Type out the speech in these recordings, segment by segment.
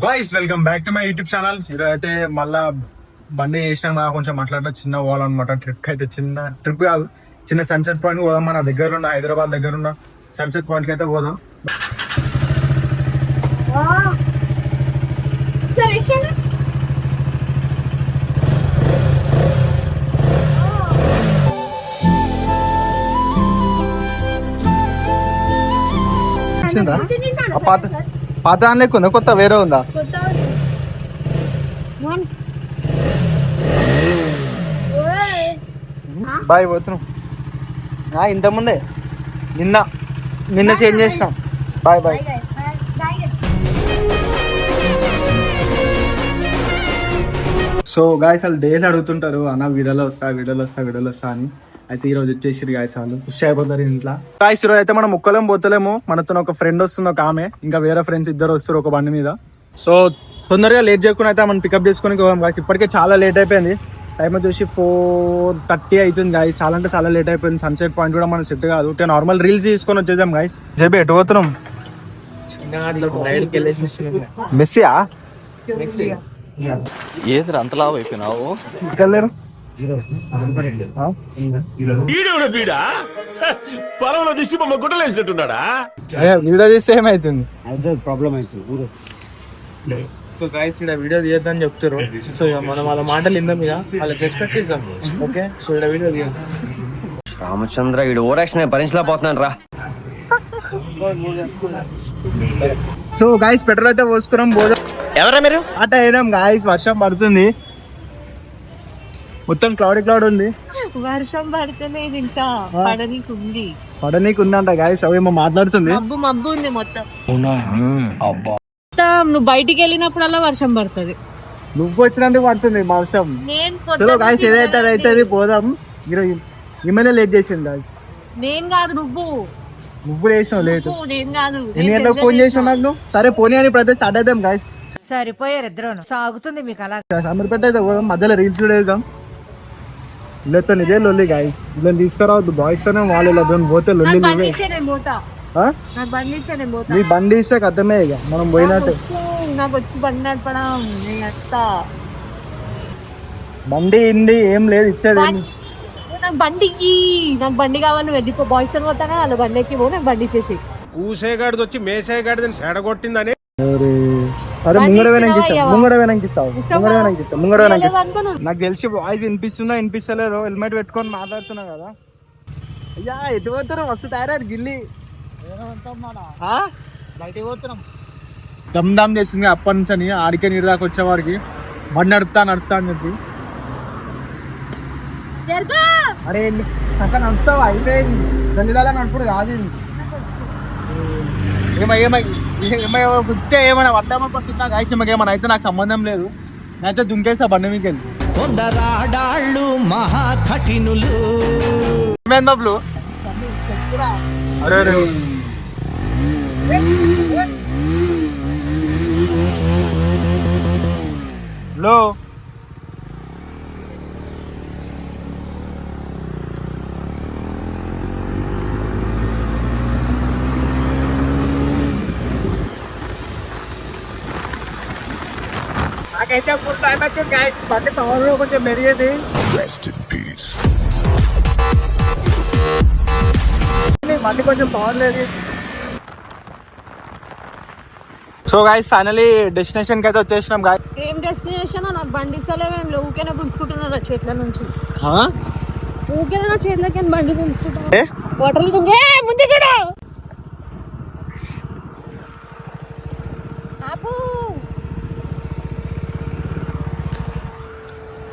Guys welcome back to my YouTube channel. ఈరోజు అయితే మళ్ళా బండి చేసినా కొంచెం మాట్లాడిన చిన్న పోవాలన్నమాట. ట్రిప్ అయితే చిన్న ట్రిప్ కాదు, చిన్న సన్సెట్ పాయింట్ పోదాం. మన దగ్గర ఉన్న హైదరాబాద్ దగ్గర ఉన్న సన్సెట్ పాయింట్ కి అయితే పోదాం. పాత లేకుందా, కొత్త వేరే ఉందా? బాయ్ పోతున్నాం. ఇంతకుముందే నిన్న చేంజ్ చేసినాం. Bye bye. సో గాయస్ వాళ్ళు డైలీ అడుగుతుంటారు, అన్న వీడియోలో వస్తా అని. అయితే ఈ రోజు వచ్చేసి గాయస్ వాళ్ళు ఖుషి అయిపోతారు ఇంట్లో. గాయస్ ఈరోజు అయితే మనం ఒక్కలేం పోతలేము, మనతో ఒక ఫ్రెండ్ వస్తుంది, ఒక ఆమె, ఇంకా వేరే ఫ్రెండ్స్ ఇద్దరు వస్తారు ఒక బండి మీద. సో తొందరగా లేట్ చేయకుండా అయితే మనం పికప్ చేసుకుని పోదాం గాయస్. ఇప్పటికే చాలా లేట్ అయిపోయింది, టైం వచ్చేసి 4:30 అవుతుంది గాయస్. చాలా అంటే చాలా లేట్ అయిపోయింది. సన్సెట్ పాయింట్ కూడా మనం సెట్ కాదు, నార్మల్ రీల్స్ తీసుకొని వచ్చేద్దాం గాయస్. చెప్పి ఎటు పోతున్నాం? మెస్సియా ఏది అంతలా అయిపోయినావు? వీడియో తీస్తే ఏమైతుంది? ప్రాబ్లం అవుతుంది. సో గైస్ ఇక్కడ వీడియో తీయద్దని చెప్తారు. సో మనం వాళ్ళ మాటలు విందాం, ఇక వాళ్ళకి రెస్పెక్ట్ ఇద్దాం. ఓకే, సో ఇక్కడ వీడియో తీయద్దాం. రామచంద్ర ఈడు ఓరాక్షన్ భరించలేకపోతున్నాను రా. సో గాయస్ పెట్రోల్ అయితే పోసుకున్నాం, పోదాం. ఎవరా మీరు? అట అయినాం గాయస్. వర్షం పడుతుంది, మొత్తం క్లౌడ్ ఉంది. వర్షం పడుతుంది, ఇంకా పడనీకి ఉందంట గాయస్. అవేమో మాట్లాడుతుంది, మబ్బు ఉంది మొత్తం. నువ్వు బయటికి వెళ్ళినప్పుడల్లా వర్షం పడుతుంది. నువ్వు వచ్చినందుకు పడుతుంది వర్షం. చలో గాయస్, ఏదైతే అదైతే పోదాం. ఈమెయిల్ లేట్ చేసింది గాయస్. నేను కాదు, నువ్వు చేసినావు లేట్. నేను కాదు, ఎన్ని గంటలకు ఫోన్ చేసినావు నాకు? సరే పోనీ అని ప్రతి స్టార్ట్ అవుతాం గాయస్. సరిపోయారు ఇద్దరు, సాగుతుంది మీకు అలా. అమీర్పేట అయితే పోదాం, మధ్యలో రీల్స్ కూడా వేద్దాం. వీళ్ళతో నిజే లొల్లి గాయస్. వీళ్ళని తీసుకురావద్దు, బాయ్స్ తోనే వాళ్ళు పోతే లొల్లి. నీ బండి ఇస్తే కథమే, ఇక మనం పోయినట్టు. నాకు వచ్చి బండి నడపడం బండి ఇండి ఏం లేదు ఇచ్చేది. నాకు బండి కావాలి, వెళ్ళిపో. బాయ్స్ తో పోతానే వాళ్ళ బండి ఎక్కి పో, నాకు బండి ఇచ్చేసి. ఊసేగాడిది వచ్చి మేసేగాడిదని సెడగొట్టిందని. అరే ముంగడ నాకు తెలిసి వాయిస్ వినిపిస్తలేదో. హెల్మెట్ పెట్టుకొని మాట్లాడుతున్నా కదా. అయ్యా ఎటు పోతారు? మస్తు తయారు గిల్లి దమ్ దమ్ చేస్తుంది అప్పటి నుంచి అని. ఆడికే నీరు దాకా వచ్చేవాడికి బండి నడుపుతా అని చెప్పి. అరే అక్కడ నడుపుతావు, అయిపోయింది. గల్లీలలో నడుపుడు కాదు. ఏమైనా పడ్డామా పట్టున్నా గాయస్, ఏమైనా అయితే నాకు సంబంధం లేదు. నేనైతే దుంకేసా బండి మీకు వెళ్ళి. బాబులు అరే లో నాకైతే ఫుల్ టైం వచ్చింది గాయస్. బండి పవర్ కొంచెం మెరిగేది. బండి కొంచెం పవర్ లేదు. సో గాయస్ ఫైనలీ డెస్టినేషన్ కి అయితే వచ్చేసినాం గాయస్. ఏం డెస్టినేషన్? నాకు బండి ఇస్తలేవేం లేవు, ఊకేనా గుంజుకుంటున్నారు చేతుల నుంచి. ఊకేనా నా చేతులకి బండి గుంజుకుంటున్నా. వాటర్లు దుంగే ముందు చూడు.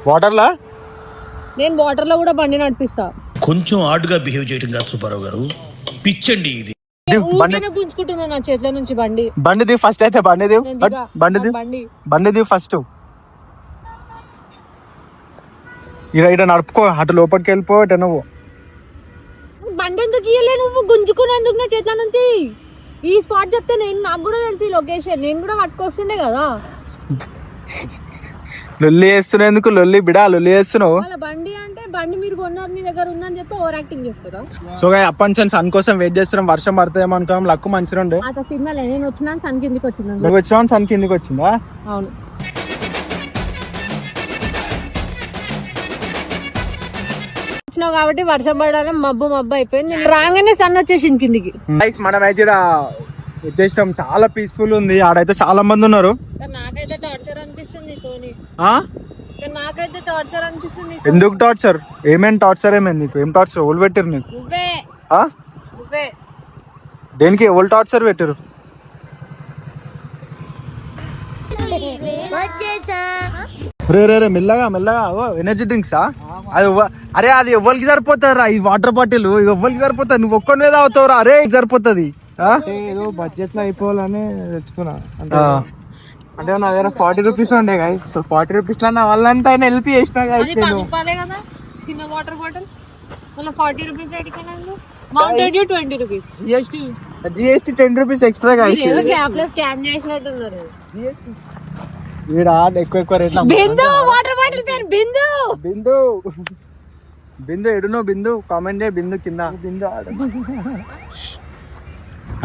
వాటర్లా నేను వాటర్లో కూడా బండి నడిపిస్తా. కొంచెం ఆడుగా బిహేవ్ చేయడం కాదు సుబ్బారావు గారు, పిచ్చండి ఇది. గుంజుకుంటున్నా నా చేతుల నుంచి బండి. బండిది ఫస్ట్ అయితే బండిది ఫస్ట్. ఇక నడుపుకో, అటు లోపలికి వెళ్ళిపో. నువ్వు బండి ఎందుకు ఇయ్యలే? నువ్వు గుంజుకునేందుకు నా చేతుల నుంచి. ఈ స్పాట్ చెప్తే నాకు కూడా తెలిసి లొకేషన్, నేను కూడా పట్టుకొస్తుండే కదా. లొల్లి చేస్తున్నావు ఎందుకు? లొల్లి బిడా లొల్లి చేస్తున్నావు. బండి అంటే బండి మీరు కొన్నారు మీ దగ్గర ఉందని చెప్పి ఓవర్ యాక్టింగ్ చేస్తారా? సో గాయ్ అప్పటి నుంచి సన్ కోసం వెయిట్ చేస్తున్నాం. వర్షం పడుతుందేమో అనుకున్నాం. లక్కు మంచిగా ఉండే. అత సిగ్నల్ నేను వచ్చినా సన్ కిందికి వచ్చిందా? నువ్వు వచ్చినావు సన్ కిందికి వచ్చిందా? అవును. వచ్చినావు కాబట్టి వర్షం పడాలని మబ్బు అయిపోయింది. రాగానే సన్ వచ్చేసింది కిందికి. గైస్ మనం అయితే వచ్చేసినాం. చాలా పీస్ఫుల్ ఉంది. ఆడైతే చాలా మంది ఉన్నారు. నాకైతే టార్చర్ అనిపిస్తుంది తోని. నాకైతే టార్చర్ అనిపిస్తుంది. ఎందుకు టార్చర్? ఏమేం టార్చర్? ఏమైంది నీకు? ఏం టార్చర్? ఎవరు పెట్టారు నీకు? నువ్వే దేనికి? ఎవరు టార్చర్ పెట్టారు? రే రే రే మెల్లగా మెల్లగా. ఎనర్జీ డ్రింక్సా? అది అరే అది ఎవరికి సరిపోతారా? ఈ వాటర్ బాటిల్ ఎవరికి సరిపోతుంది? నువ్వు ఒక్కనే తాగుతావురా? అరే సరిపోతుంది. ఏదో బడ్జెట్ లో అయిపోవాలని తెచ్చుకున్నా. అంటే నా దగ్గర 40 రూపీస్ ఉండే గైస్. సో 40 రూపీస్ లో నా వాళ్ళంతా ఆయన హెల్ప్ చేసిన గైస్. నేను కదా చిన్న వాటర్ బాటిల్ మళ్ళీ 40 రూపీస్ ఎడికైనా మౌంటెడ్ 20 rupees. GST 10 rupees extra guys. Scam చేసినట్టున్నారు. వీడ ఎక్కువ రేట్ల బిందు వాటర్ బాటిల్ పేరు బిందు. బిందు బిందు ఎడునో బిందు కామెంట్ చేయ. బిందు కింద బిందు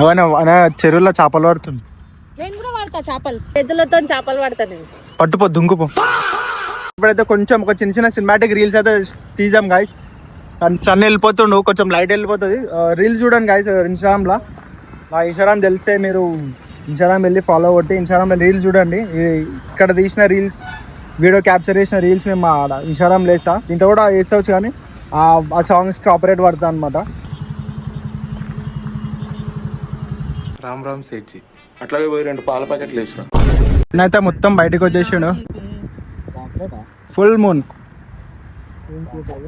అవన చెరువులో చేపలు పడుతుంది. నేను కూడా వాడతా చేపలు. చేతులతో చేపలు పడతా నేను. పట్టుపో దుంకుపో. ఇప్పుడైతే కొంచెం ఒక చిన్న చిన్న సినిమాటిక్ రీల్స్ అయితే తీసాం గాయస్. సన్ వెళ్ళిపోతుండు, కొంచెం లైట్ వెళ్ళిపోతుంది. రీల్స్ చూడండి గాయస్ ఇన్స్టాగ్రామ్లో. నా ఇన్స్టాగ్రామ్ తెలిస్తే మీరు ఇన్స్టాగ్రామ్ వెళ్ళి ఫాలో కొట్టి ఇన్స్టాగ్రామ్లో రీల్స్ చూడండి. ఇక్కడ తీసిన రీల్స్, వీడియో క్యాప్చర్ చేసిన రీల్స్ మేము మా ఇన్స్టాగ్రామ్ లేసా. దీంట్లో కూడా వేసుకోవచ్చు కానీ ఆ సాంగ్స్కి ఆపరేట్ పడతా అనమాట. రామ్ రామ్ సేట్జీ అట్లాగే పోయి 2 పాల ప్యాకెట్లు వేసిన. నేనైతే మొత్తం బయటకు వచ్చేసాడు. Full moon,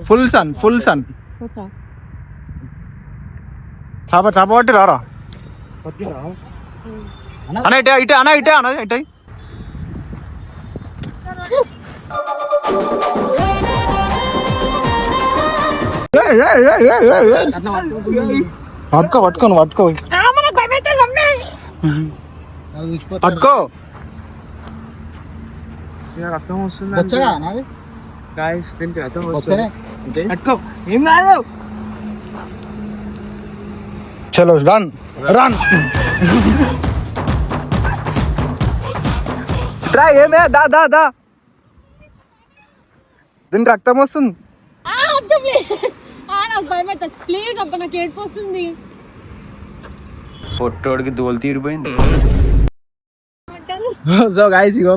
full sun. చాప పట్టి రారా అన్న. ఇటే అన్న ఇటే. పట్టుకో పట్టుకో. రక్తం వస్తుంది గాయస్. దీనికి రక్తం వస్తుంది. పట్టుకో ఏం కాదు. చలో రన్. ఏమే దా దీనికి రక్తం వస్తుంది. ప్లీజ్ అబ్బా నాకు ఏడుపు వస్తుంది. పొట్టోడికి దోలు తీరిపోయింది. సో గాయస్ ఇగో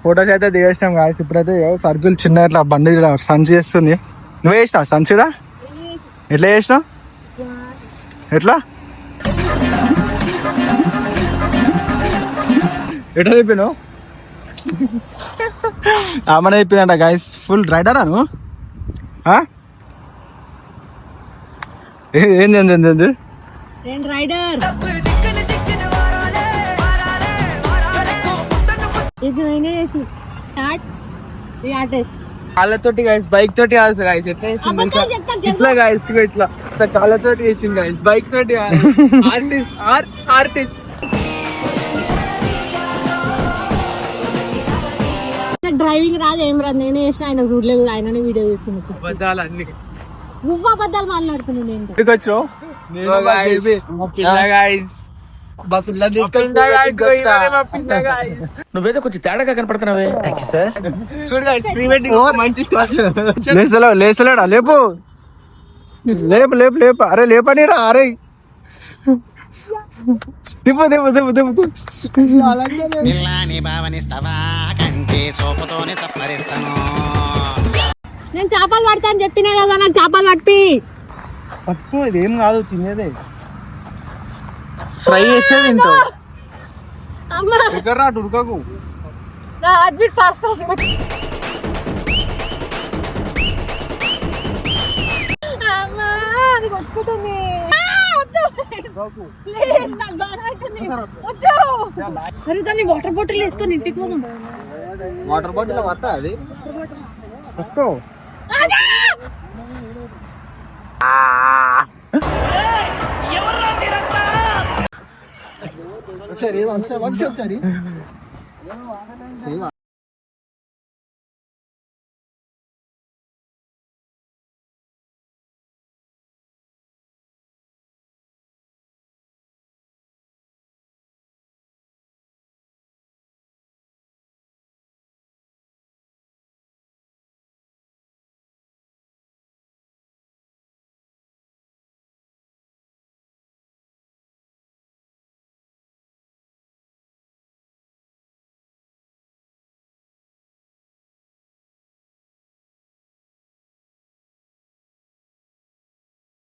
ఫొటోస్ అయితే దిగేసినాం గాయస్. ఇప్పుడైతే సర్కిల్ చిన్న ఇట్లా బండి సన్ చేస్తుంది. నువ్వు వేసినావు సన్సీడా? ఎట్లా చేసినావు? ఎట్లా చెప్పినావు? ఆమె అయిపోయిందంట గాయస్. ఫుల్ రైడరా నువ్వు? ఏంది రైడర్ కాళ్ళతోటి గాయస్, బైక్ తోటి కాదు గాయస్. ఎట్లా చేసింది ఇట్లా గాయస్, ఇట్లా కాళ్ళతోటి చేసింది గాయస్, బైక్ తోటి. ఆర్టిస్ట్ డ్రైవింగ్ రాదు ఏం రాదు. నేనే చేసిన, ఆయన చూడలే కూడా. ఆయననే వీడియో చేస్తున్నా. అబద్ధాలు అన్ని. నువ్వు అబద్ధాలు మాట్లాడుతున్నావు. నేను ఎందుకు వచ్చావు? నువ్వేదో కొంచెం తేడాగా కనపడుతున్నావే. చూడు గాయస్, ప్రీ వెడ్డింగ్ మంచి లేసలేడా? లేపు. అరే లేపని రా. అరే నేను చేపలు పడతా అని చెప్పినా కదా, నాకు చేపలు పట్టుకో. ఇదేం కాదు, తినేదే. ఫ్రై చేసేది తింటావు. దగ్గర ఉడకకు. దాన్ని వాటర్ బాటిల్ వేసుకొని ఇంటికి పోదాం. వాటర్ బాటిల్ పడతా అది సరే